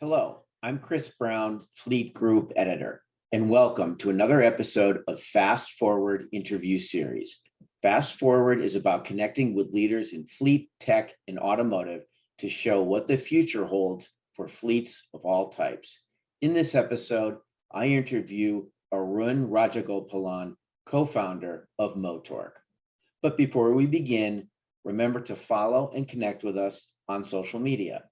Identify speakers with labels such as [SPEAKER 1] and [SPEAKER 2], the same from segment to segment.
[SPEAKER 1] Hello, I'm Chris Brown, Fleet Group Editor, and welcome to another episode of Fast Forward interview series. Fast Forward is about connecting with leaders in fleet, tech, and automotive to show what the future holds for fleets of all types. In this episode, I interview Arun Rajagopalan, co-founder of Motorq. But before we begin, remember to follow and connect with us on social media.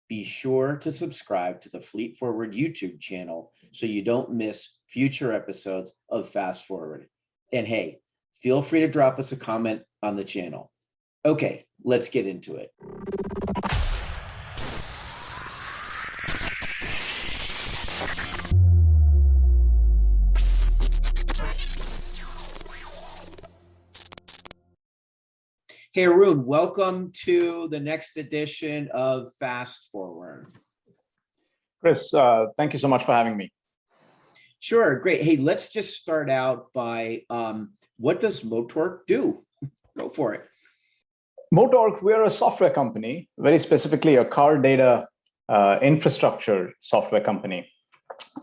[SPEAKER 1] Be sure to subscribe to the Fleet Forward YouTube channel so you don't miss future episodes of Fast Forward. And hey, feel free to drop us a comment on the channel. Okay, let's get into it. Hey, Arun, welcome to the next edition of Fast Forward.
[SPEAKER 2] Chris, thank you so much for having me.
[SPEAKER 1] Sure, great. Hey, let's just start out by what does Motorq do? Go for it.
[SPEAKER 2] Motorq, we're a software company, very specifically a car data infrastructure software company.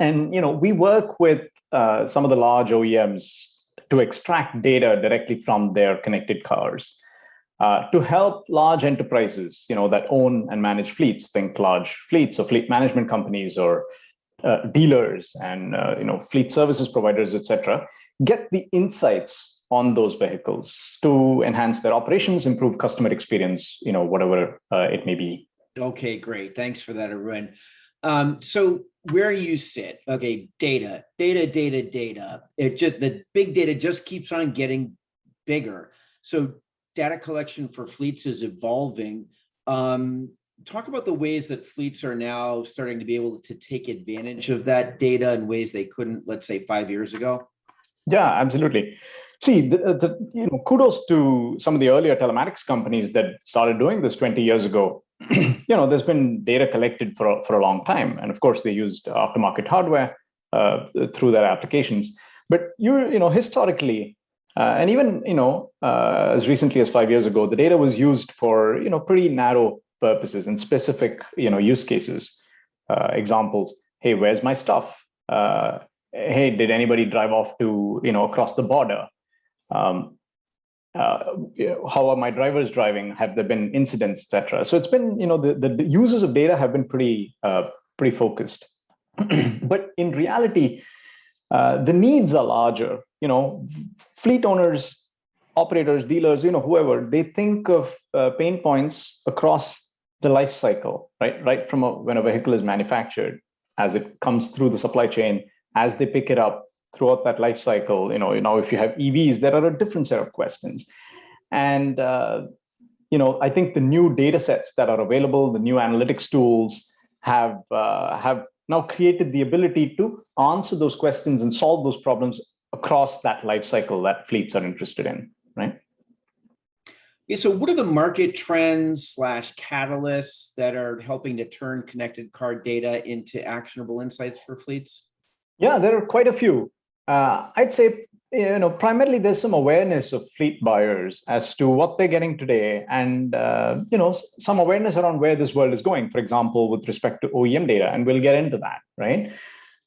[SPEAKER 2] And we work with some of the large OEMs to extract data directly from their connected cars. To help large enterprises, that own and manage fleets, think large fleets or fleet management companies or dealers and fleet services providers, etc., get the insights on those vehicles to enhance their operations, improve customer experience, whatever it may be.
[SPEAKER 1] Okay, great. Thanks for that, Arun. So where you sit, okay, data. It just the big data just keeps on getting bigger. So data collection for fleets is evolving. Talk about the ways that fleets are now starting to be able to take advantage of that data in ways they couldn't, let's say, 5 years ago.
[SPEAKER 2] Yeah, absolutely. See, kudos to some of the earlier telematics companies that started doing this 20 years ago. There's been data collected for a long time, and of course, they used aftermarket hardware through their applications. But historically. And even, as recently as 5 years ago, the data was used for, pretty narrow purposes and specific, use cases. Examples, hey, where's my stuff? Hey, did anybody drive off to, across the border? How are my drivers driving? Have there been incidents, etc.? So it's been, the users of data have been pretty focused. But in reality, the needs are larger. Fleet owners, operators, dealers, whoever, they think of pain points across the life cycle, right from when a vehicle is manufactured, as it comes through the supply chain, as they pick it up throughout that life cycle. If you have EVs, there are a different set of questions. And, I think the new data sets that are available, the new analytics tools have now created the ability to answer those questions and solve those problems across that life cycle that fleets are interested in, right?
[SPEAKER 1] Yeah, so what are the market trends / catalysts that are helping to turn connected car data into actionable insights for fleets?
[SPEAKER 2] Yeah, there are quite a few. I'd say, primarily there's some awareness of fleet buyers as to what they're getting today and, some awareness around where this world is going, for example, with respect to OEM data, and we'll get into that, right?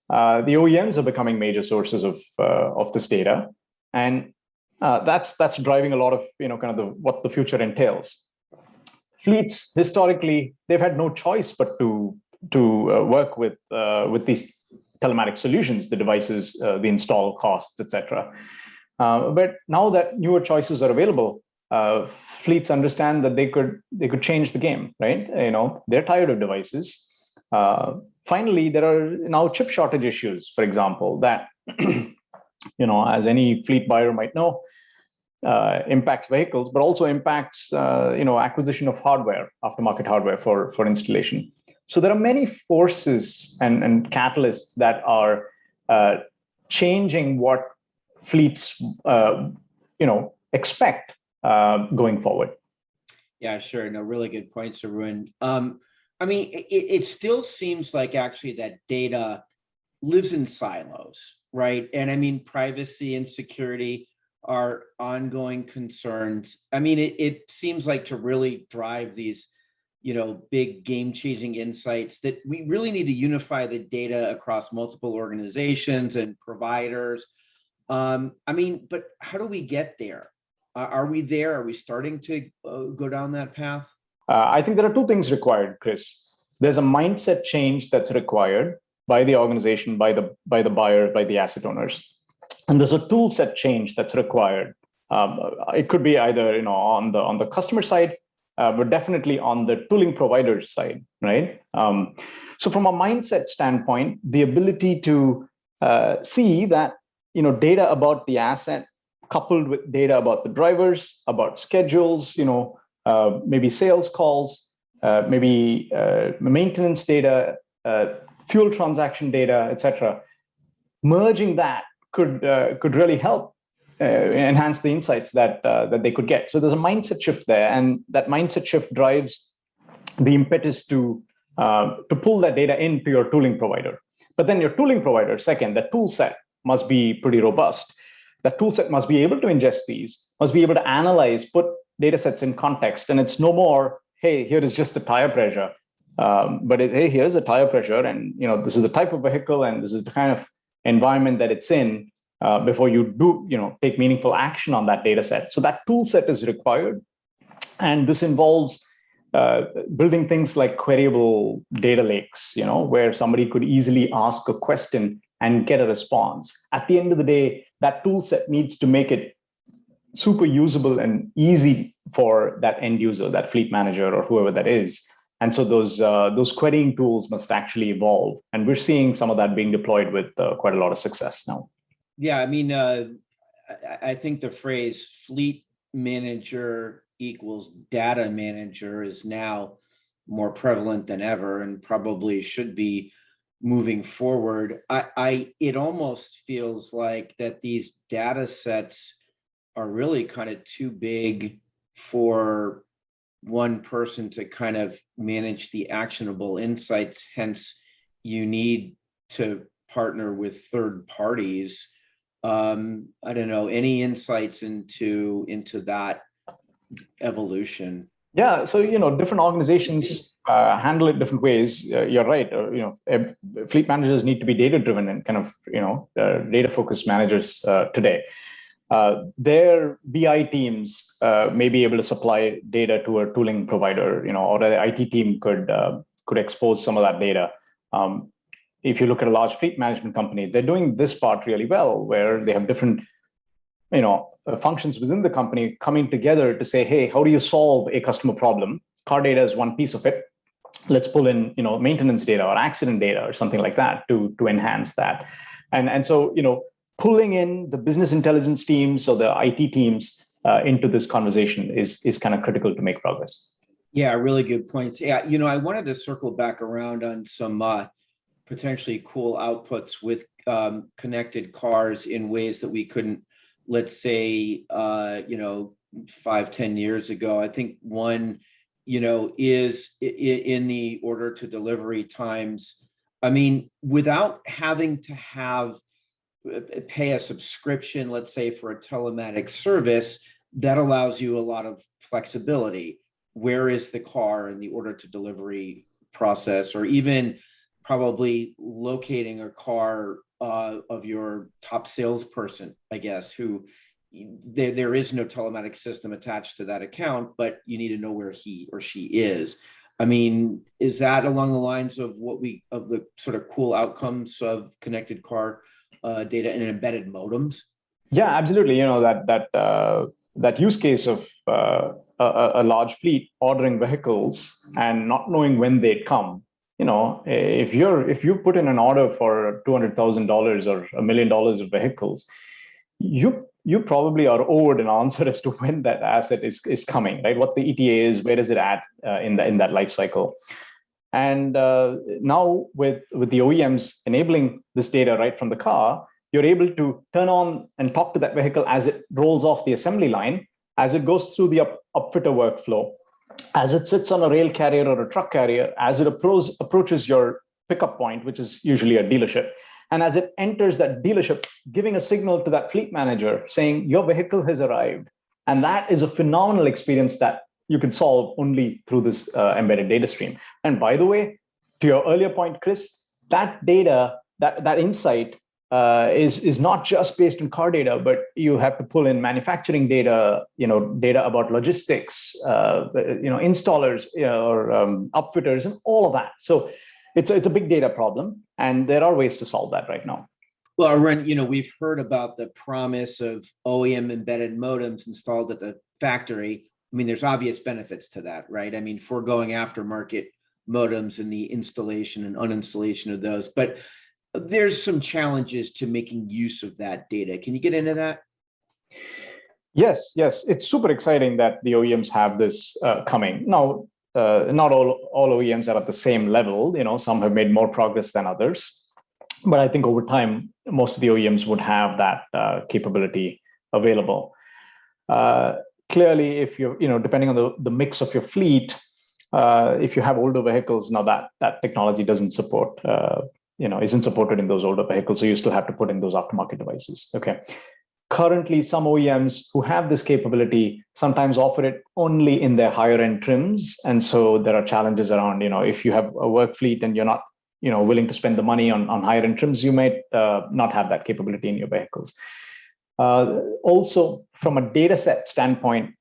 [SPEAKER 2] The OEMs are becoming major sources of this data, and that's driving a lot of what the future entails. Fleets historically, they've had no choice but to work with these telematic solutions, the devices, the install costs, etc. But now that newer choices are available, fleets understand that they could change the game, right? They're tired of devices. Finally, there are now chip shortage issues, for example, that, as any fleet buyer might know, impacts vehicles, but also impacts, acquisition of hardware, aftermarket hardware for installation. So there are many forces and catalysts that are changing what fleets, expect going forward.
[SPEAKER 1] Yeah, sure. No, really good points, Arun. It still seems like actually that data lives in silos, right? And privacy and security are ongoing concerns. It seems like to really drive these big game-changing insights that we really need to unify the data across multiple organizations and providers. But how do we get there? Are we there? Are we starting to go down that path?
[SPEAKER 2] I think there are two things required, Chris. There's a mindset change that's required by the organization, by the buyer, by the asset owners, and there's a tool set change that's required. It could be either on the customer side, but definitely on the tooling provider's side, right? So from a mindset standpoint, the ability to see that data about the asset coupled with data about the drivers, about schedules, maybe sales calls, maybe maintenance data, fuel transaction data, etc. Merging that could really help enhance the insights that they could get. So there's a mindset shift there, and that mindset shift drives the impetus to pull that data into your tooling provider. But then your tooling provider, second, the tool set must be pretty robust. That tool set must be able to ingest these, must be able to analyze, put data sets in context. And it's no more, hey, here is just the tire pressure. But hey, here's the tire pressure, and this is the type of vehicle, and this is the kind of environment that it's in before you do take meaningful action on that data set. So that tool set is required. And this involves building things like queryable data lakes, where somebody could easily ask a question and get a response. At the end of the day, that tool set needs to make it super usable and easy for that end user, that fleet manager or whoever that is. And so those querying tools must actually evolve. And we're seeing some of that being deployed with quite a lot of success now.
[SPEAKER 1] Yeah, I think the phrase fleet manager equals data manager is now more prevalent than ever, and probably should be moving forward. It almost feels like that these data sets are really kind of too big for one person to kind of manage the actionable insights. Hence, you need to partner with third parties. I don't know, any insights into that evolution?
[SPEAKER 2] Yeah, so different organizations handle it different ways. You're right. Fleet managers need to be data driven and kind of data focused managers today. Their BI teams may be able to supply data to a tooling provider, or the IT team could expose some of that data. If you look at a large fleet management company, they're doing this part really well, where they have different functions within the company coming together to say, hey, how do you solve a customer problem? Car data is one piece of it. Let's pull in maintenance data or accident data or something like that to enhance that. And so pulling in the business intelligence teams or the IT teams into this conversation is kind of critical to make progress.
[SPEAKER 1] Yeah, really good points. Yeah, I wanted to circle back around on some potentially cool outputs with connected cars in ways that we couldn't, let's say, 5-10 years ago. I think one, is in the order to delivery times. Without having to pay a subscription, let's say, for a telematics service, that allows you a lot of flexibility. Where is the car in the order to delivery process, or even probably locating a car of your top salesperson, I guess, who there is no telematics system attached to that account, but you need to know where he or she is. Is that along the lines of of the sort of cool outcomes of connected car data and embedded modems?
[SPEAKER 2] Yeah, absolutely. That use case of a large fleet ordering vehicles and not knowing when they'd come. If you put in an order for $200,000 or $1 million of vehicles, you probably are owed an answer as to when that asset is coming, right? What the ETA is, where is it at in that life cycle. And now with the OEMs enabling this data right from the car, you're able to turn on and talk to that vehicle as it rolls off the assembly line, as it goes through the upfitter workflow, as it sits on a rail carrier or a truck carrier, as it approaches your pickup point, which is usually a dealership. And as it enters that dealership, giving a signal to that fleet manager saying, your vehicle has arrived. And that is a phenomenal experience that you can solve only through this embedded data stream. And by the way, to your earlier point, Chris, that data, that insight is not just based on car data, but you have to pull in manufacturing data, data about logistics, installers, or upfitters, and all of that. So it's a big data problem, and there are ways to solve that right now.
[SPEAKER 1] Well, Arun, we've heard about the promise of OEM embedded modems installed at the factory. I mean, there's obvious benefits to that, right? I mean, foregoing aftermarket modems and the installation and uninstallation of those, but there's some challenges to making use of that data. Can you get into that?
[SPEAKER 2] Yes. It's super exciting that the OEMs have this coming. Now, not all OEMs are at the same level. Some have made more progress than others. But I think over time, most of the OEMs would have that capability available. Clearly, if you're, depending on the mix of your fleet, if you have older vehicles, now that technology doesn't support, isn't supported in those older vehicles. So you still have to put in those aftermarket devices. Okay. Currently, some OEMs who have this capability sometimes offer it only in their higher end trims. And so there are challenges around, if you have a work fleet and you're not, willing to spend the money on higher end trims, you might not have that capability in your vehicles. Also, from a data set standpoint,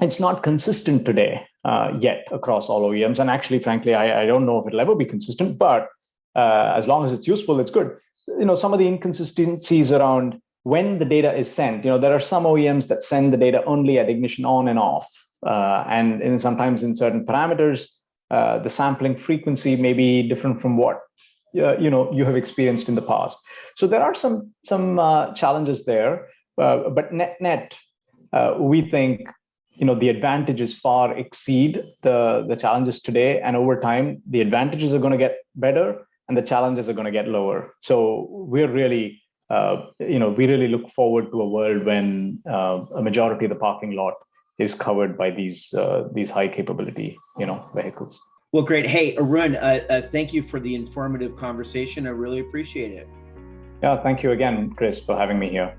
[SPEAKER 2] it's not consistent today yet across all OEMs. And actually, frankly, I don't know if it'll ever be consistent, but as long as it's useful, it's good. Some of the inconsistencies around when the data is sent, there are some OEMs that send the data only at ignition on and off. And sometimes in certain parameters, the sampling frequency may be different from what you have experienced in the past. So there are some challenges there, but net, we think the advantages far exceed the challenges today, and over time the advantages are going to get better and the challenges are going to get lower. So we're really we really look forward to a world when a majority of the parking lot is covered by these high capability vehicles.
[SPEAKER 1] Well, great. Hey, Arun, thank you for the informative conversation. I really appreciate it.
[SPEAKER 2] Yeah, thank you again, Chris, for having me here.